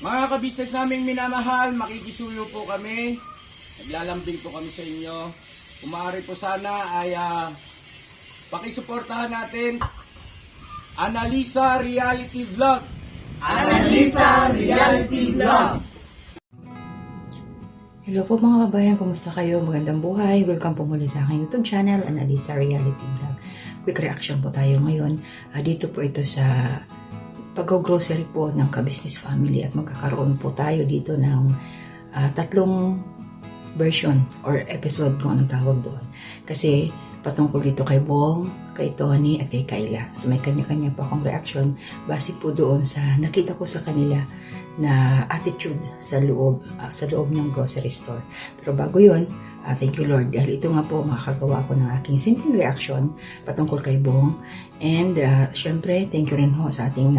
Mga kabisnes naming minamahal, makikisuyo po kami. Naglalambing po kami sa inyo. Kung maaari po sana ay pakisuportahan natin Analisa Reality Vlog. Analisa Reality Vlog. Hello po mga kabayan, kumusta kayo? Magandang buhay. Welcome po muli sa aking YouTube channel, Analisa Reality Vlog. Quick reaction po tayo ngayon. Dito po ito sa pag-grocery po ng ka-business family at magkakaroon po tayo dito ng tatlong version or episode kung anong tawag doon. Kasi patungkol dito kay Bong, kay Tony at kay Kayla. So may kanya-kanya po akong reaction base po doon sa nakita ko sa kanila na attitude sa loob ng grocery store. Pero bago yun, thank you Lord dahil ito nga po makakagawa ko ng aking simpleng reaction patungkol kay Bong. And syempre, thank you rin ho sa ating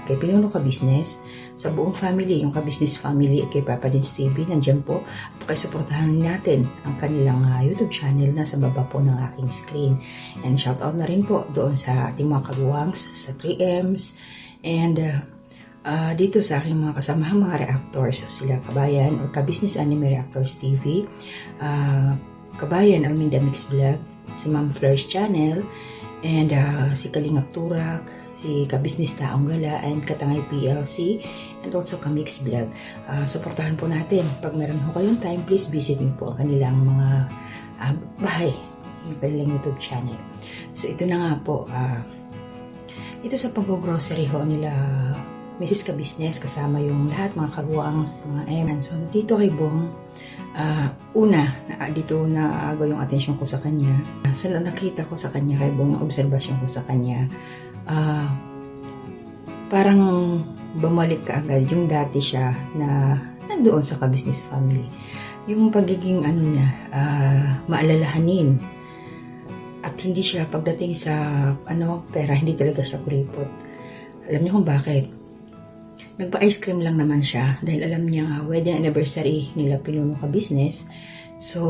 kay Pinuno Ka-Business, sa buong family, yung Ka-Business family at kay Papa Dins TV. Nandiyan po, pakisuportahan natin ang kanilang YouTube channel na sa baba po ng aking screen. And shout out na rin po doon sa ating mga kagawang's, sa 3M's, and dito sa aking mga kasamahang mga reactors, sila Kabayan or Ka-Business Anime Reactors TV, Kabayan Alminda Mix Vlog, si Ma'am Flores Channel, and si Kalingap Turak, si Ka-Business Taong Gala, and Katangay PLC, and also Ka-Mix Vlog. Suportahan po natin. Pag meron ho kayong time, please visit niyo po ang kanilang mga bahay, yung kanilang YouTube channel. So ito na nga po, ito sa pag-grocery ho nila Mrs. Ka-Business, kasama yung lahat, mga kagawang, mga eman. So, dito kay Bong, dito na agaw yung atensyon ko sa kanya. Sa nakita ko sa kanya kay Bong, yung obserbasyon ko sa kanya, parang bumalik ka agad yung dati siya na nandoon sa Ka-Business family. Yung pagiging maalalahanin. At hindi siya, pagdating sa pera, hindi talaga siya kuripot. Alam niyo kung bakit? Nagpa-ice cream lang naman siya dahil alam niya wedding anniversary nila Pinuno Ka-Business. So,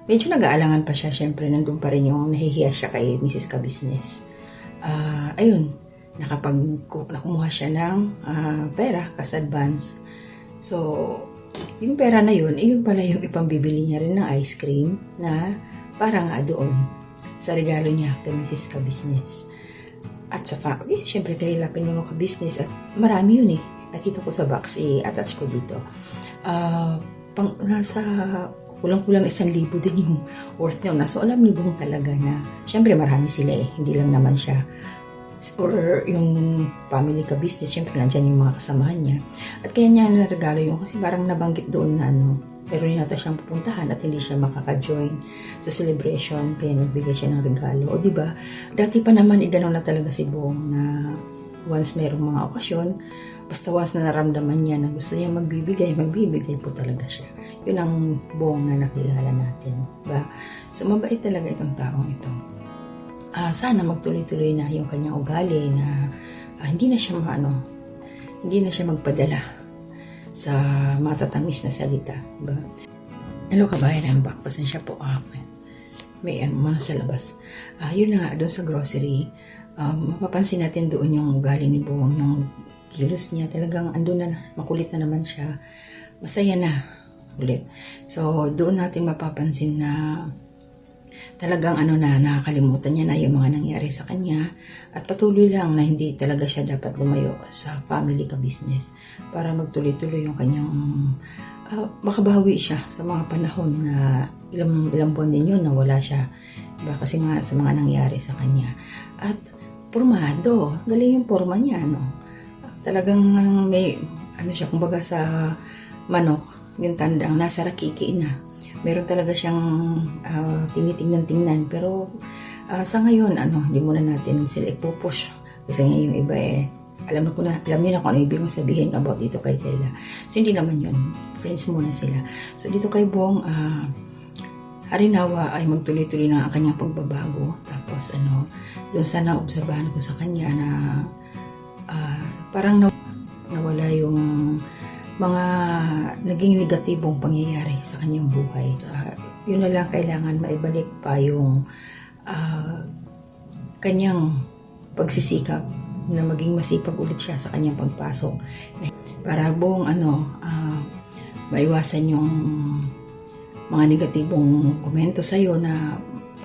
medyo nag-aalangan pa siya. Siyempre, nandun pa rin yung nahihiya siya kay Mrs. Ka-Business. Ayun, nakumuha siya ng pera as advance. So, yung pera na yun, yun pala yung ipambibili niya rin ng ice cream na parang doon sa regalo niya kay Mrs. Ka-Business. At sa siyempre kay Pinuno Ka-Business at marami yun eh. Nakita ko sa box, i-attach ko dito. Nasa kulang-kulang 1,000 din yung worth niya. So alam ni Bong talaga na, siyempre marami sila eh. Hindi lang naman siya. Or yung family Ka-Business, siyempre nandyan yung mga kasamahan niya. At kaya niya naregalo yun kasi parang nabanggit doon na pero yata siyang pupuntahan at hindi siya makaka-join sa celebration kaya nagbigay siya ng regalo. O diba, dati pa naman iganaw na talaga si Bong na once merong mga okasyon, basta once na naramdaman niya na gusto niya magbibigay po talaga siya. Yun ang Bong na nakilala natin. Diba? So mabait talaga itong taong ito. Sana magtuloy-tuloy na yung kanyang ugali na hindi na siya magpadala sa matatamis na salita. Diba? Hello kabayan, I'm back. Pasensya po. May muna sa labas. Yun na nga, doon sa grocery, mapapansin natin doon yung ugali ni Bong, yung kilos niya. Talagang andun na, makulit na naman siya. Masaya na ulit. So, doon natin mapapansin na talagang nakakalimutan niya na yung mga nangyari sa kanya at patuloy lang na hindi talaga siya dapat lumayo sa family Ka-Business para magtuloy-tuloy yung kanyang makabawi siya sa mga panahon na ilang buwan din yun na wala siya, diba? Kasi sa mga nangyari sa kanya at pormado, galing yung porma niya talagang may siya kumbaga sa manok yung tandang nasa rakiki na. Meron talaga siyang tinitingnan-tingnan. Pero sa ngayon, hindi muna natin sila ipupush. Kasi nga yung iba alam niyo na kung ano ibig sabihin about dito kay Kayla. So hindi naman yun. Friends muna sila. So dito kay Bong, harinawa ay magtuloy-tuloy na ang kanyang pagbabago. Tapos doon sa naobserbahan ko sa kanya na parang nawala yung mga naging negatibong pangyayari sa kanyang buhay. Yun na lang, kailangan maibalik pa yung kanyang pagsisikap na maging masipag ulit siya sa kanyang pagpasok. para buong maiwasan yung mga negatibong komento sa'yo na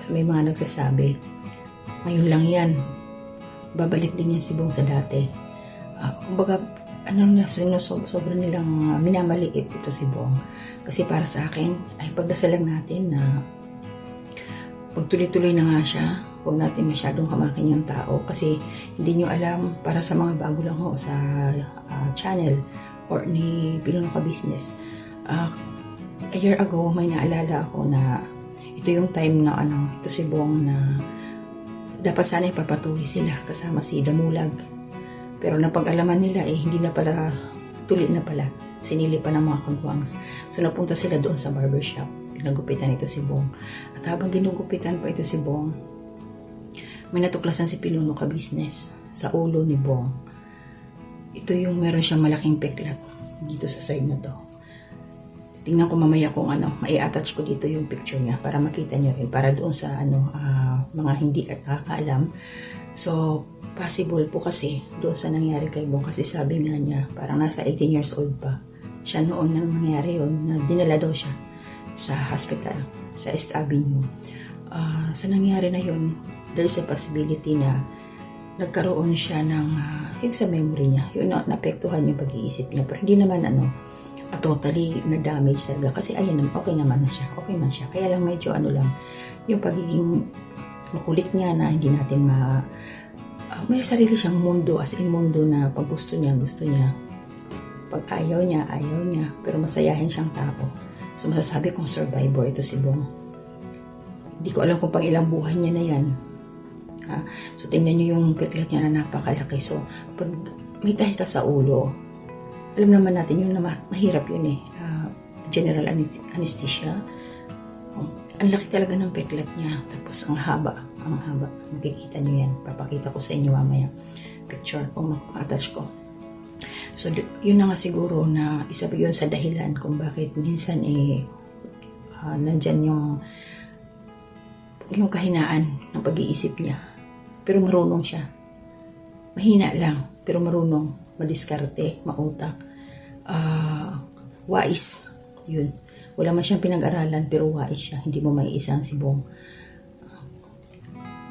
may mga nagsasabi. Ngayon lang yan, babalik din yan si Bong sa dati. Kumbaga, sobrang nilang minamaliit ito si Bong. Kasi para sa akin, ay pagdasalan natin na pagtuloy-tuloy na nga siya, huwag natin masyadong hamakin yung tao. Kasi hindi nyo alam, para sa mga bago lang ho sa channel or ni Pinuno Ka Business, a year ago, may naalala ako na ito yung time na ito si Bong na dapat sana ipapatuloy sila kasama si Damulag. Pero napag-alaman nila hindi na pala, tuloy na pala. Sinili pa ng mga kagwangs. So napunta sila doon sa barbershop. Pinagupitan ito si Bong. At habang ginugupitan pa ito si Bong, may natuklasan si Pinuno Ka Business sa ulo ni Bong. Ito yung meron siyang malaking peklat dito sa side na to. Tingnan ko mamaya kung mai-attach ko dito yung picture niya para makita nyo rin, para doon sa mga hindi nakakaalam. So, possible po kasi doon sa nangyari kay Bong, kasi sabi nga niya, parang nasa 18 years old pa siya noon na nangyari yun, na dinala daw siya sa hospital, sa East Avenue. Sa nangyari na yun, there is a possibility na nagkaroon siya ng, yung sa memory niya, yung naapektuhan yung pag-iisip niya, pero hindi naman totally na-damage talaga. Kasi ayan, okay naman na siya. Okay man siya. Kaya lang medyo yung pagiging makulit niya na hindi natin may sarili siyang mundo, as in mundo na pag gusto niya. Pag ayaw niya. Pero masayahin siyang tao. So masasabi kong survivor ito si Bong. Hindi ko alam kung pang ilang buhay niya na yan. So tingnan niyo yung peklat niya na napakalaki. So pag may tahi ka sa ulo, alam naman natin yun na mahirap yun general anesthesia. Ang laki talaga ng peklat niya. Tapos ang haba. Makikita nyo yan. Papakita ko sa inyo mamaya. Picture kung ma-attach ko. So yun na nga siguro na isa pa yun sa dahilan kung bakit minsan nandyan yung kahinaan ng pag-iisip niya. Pero marunong siya. Mahina lang, pero marunong. Madiskarte, mautak, wais. Yun. Wala man siyang pinag-aralan, pero wais siya. Hindi mo maiisang si Bong.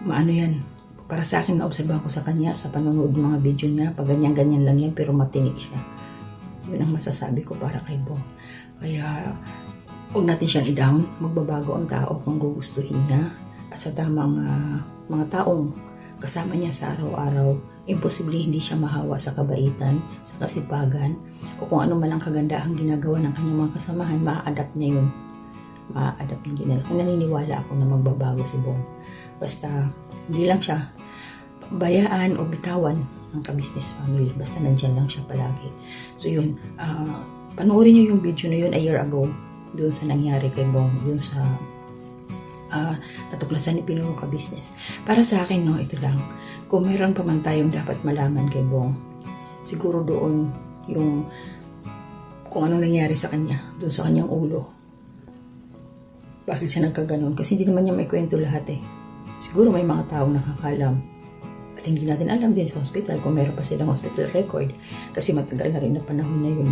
Yan. Para sa akin, naobserbahan ko sa kanya, sa panonood ng mga video niya, pag ganyan-ganyan lang yan, pero matinig siya. Yun ang masasabi ko para kay Bong. Kaya, huwag natin siyang i-down. Magbabago ang tao kung gugustuhin niya. At sa tamang mga taong kasama niya sa araw-araw, imposible hindi siya mahawa sa kabaitan, sa kasipagan, o kung ano man ang kagandahang ginagawa ng kanyang mga kasamahan, maa-adapt niya yun. Ma-adapt niya yun. Naniniwala ako na magbabago si Bong. Basta, hindi lang siya bayaan o bitawan ng ka-business family. Basta nandyan lang siya palagi. So yun, panoorin niyo yung video na yun a year ago, doon sa nangyari kay Bong, doon sa natuklasan ni Pinuno Ka Business. Para sa akin, ito lang. Kung meron pa man tayong dapat malaman kay Bong, siguro doon yung kung anong nangyari sa kanya, doon sa kanyang ulo. Bakit siya nagkaganon? Kasi hindi naman niya may kwento lahat Siguro may mga taong nakakalam. At hindi natin alam din sa hospital kung meron pa silang hospital record. Kasi matagal na rin na panahon na yun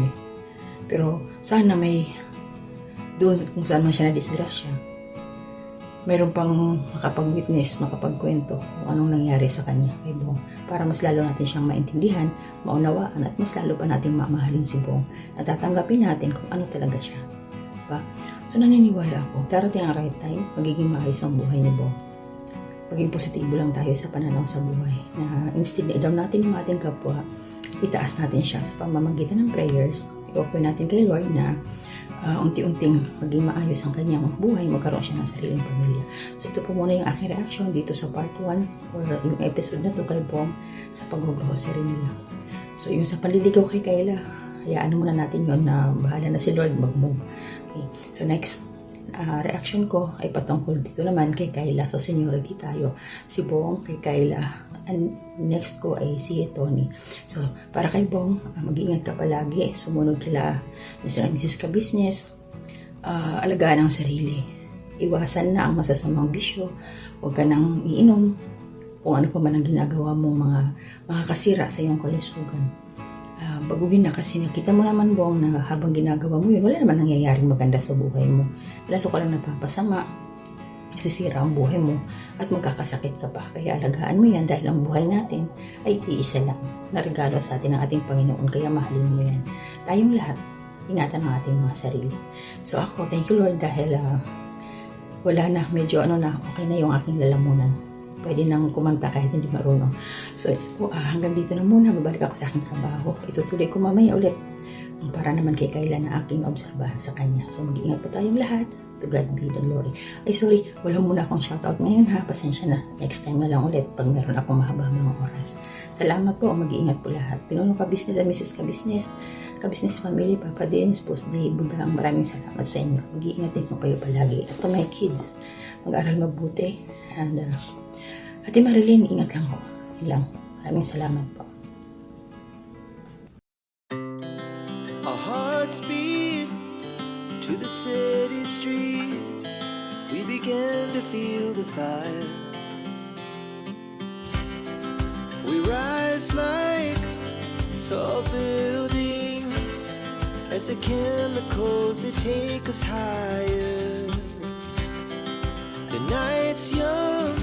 Pero sana may doon kung saan man siya na-disgrasya, mayroon pang makapag-witness, makapagkwento kung anong nangyari sa kanya kay Bong. Para mas lalo natin siyang maintindihan, maunawaan, at mas lalo pa natin mamahalin si Bong. Natatanggapin natin kung ano talaga siya. Diba? So naniniwala ako, darating ang right time, magiging maayos ang buhay ni Bong. Maging positibo lang tayo sa pananaw sa buhay. Na instead na i-down natin yung ating kapwa, itaas natin siya sa pamamagitan ng prayers. I-offer natin kay Lord na unti-unting maging maayos ang kanyang buhay, magkaroon siya ng sariling pamilya. So ito po muna yung aking reaction dito sa part 1 or yung episode na to kay Bong sa pag-grocery nila. So yung sa paliligaw kay Kayla, hayaan muna natin yun na bahala na si Lord mag-move. Okay. So next reaction ko ay patungkol dito naman kay Kayla. So seniority tayo. Si Bong kay Kayla. And next ko ay si Tony. So, para kay Bong, mag-ingat ka palagi. Sumunod kila Mr. and Mrs. Ka Business. Alagaan ang sarili. Iwasan na ang masasamang bisyo. Huwag ka nang iinom. Kung ano pa man ang ginagawa mong mga makakasira sa iyong kalusugan. baguhin na kasi nakita mo naman Bong na habang ginagawa mo yun, wala naman nangyayaring maganda sa buhay mo. Lalo ka lang napapasama, nasisira ang buhay mo at magkakasakit ka pa. Kaya alagaan mo yan dahil ang buhay natin ay iisa lang na regalo sa atin ng ating Panginoon. Kaya mahalin mo yan. Tayong lahat, ingatan ang ating mga sarili. So ako, thank you Lord dahil wala na, medyo okay na yung aking lalamunan. Pwede nang kumanta kahit hindi marunong. So hanggang dito na muna, babalik ako sa aking trabaho. Itutuloy ko mamaya ulit para naman kay Kayla na aking obserbahan sa kanya. So mag-iingat po tayong lahat. To God be the glory. Ay sorry, wala muna akong shoutout ngayon ha. Pasensya na. Next time na lang ulit pag meron akong mahaba-habang oras. Salamat po. Mag-iingat po lahat. Pinuno Ka-Business at Mrs. Ka-Business, Ka-Business Family, Papa Dins, Post Day, Budang. Maraming salamat sa inyo. Mag-iingat din po kayo palagi. At to my kids, mag-aral mabuti. And Ate Marilyn, ingat lang po. Ilang. Maraming salamat po. Our hearts beat to the city streets. We began to feel the fire. We rise like tall buildings as the chemicals they take us higher. The night's young,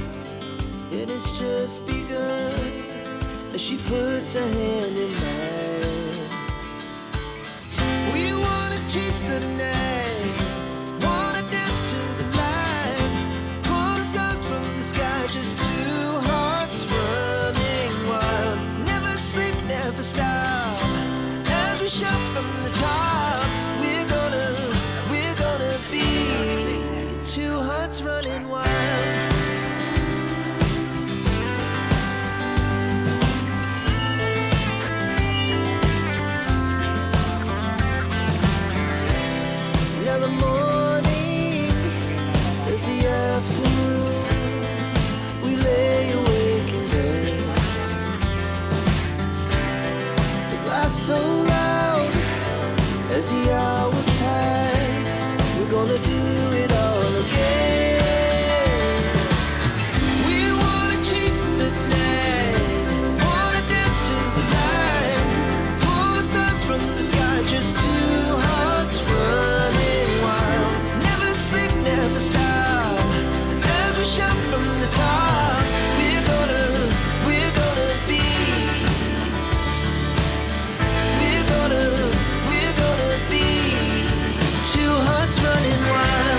it has just begun as she puts her hand in mine. We wanna chase the night, wanna dance to the light, pull the stars from the sky, just two hearts running wild. Never sleep, never stop, as we shout from the top. We're gonna be two hearts running wild. Now the morning is the afternoon. We lay awake in bed. The laughs so loud as the hours pass. We're gonna do it all again. We wanna chase the night, wanna dance to the light, pull the stars from the sky, just two hearts running wild. Never sleep, never stop, as we shout from the top. We're gonna be, we're gonna be two hearts running wild.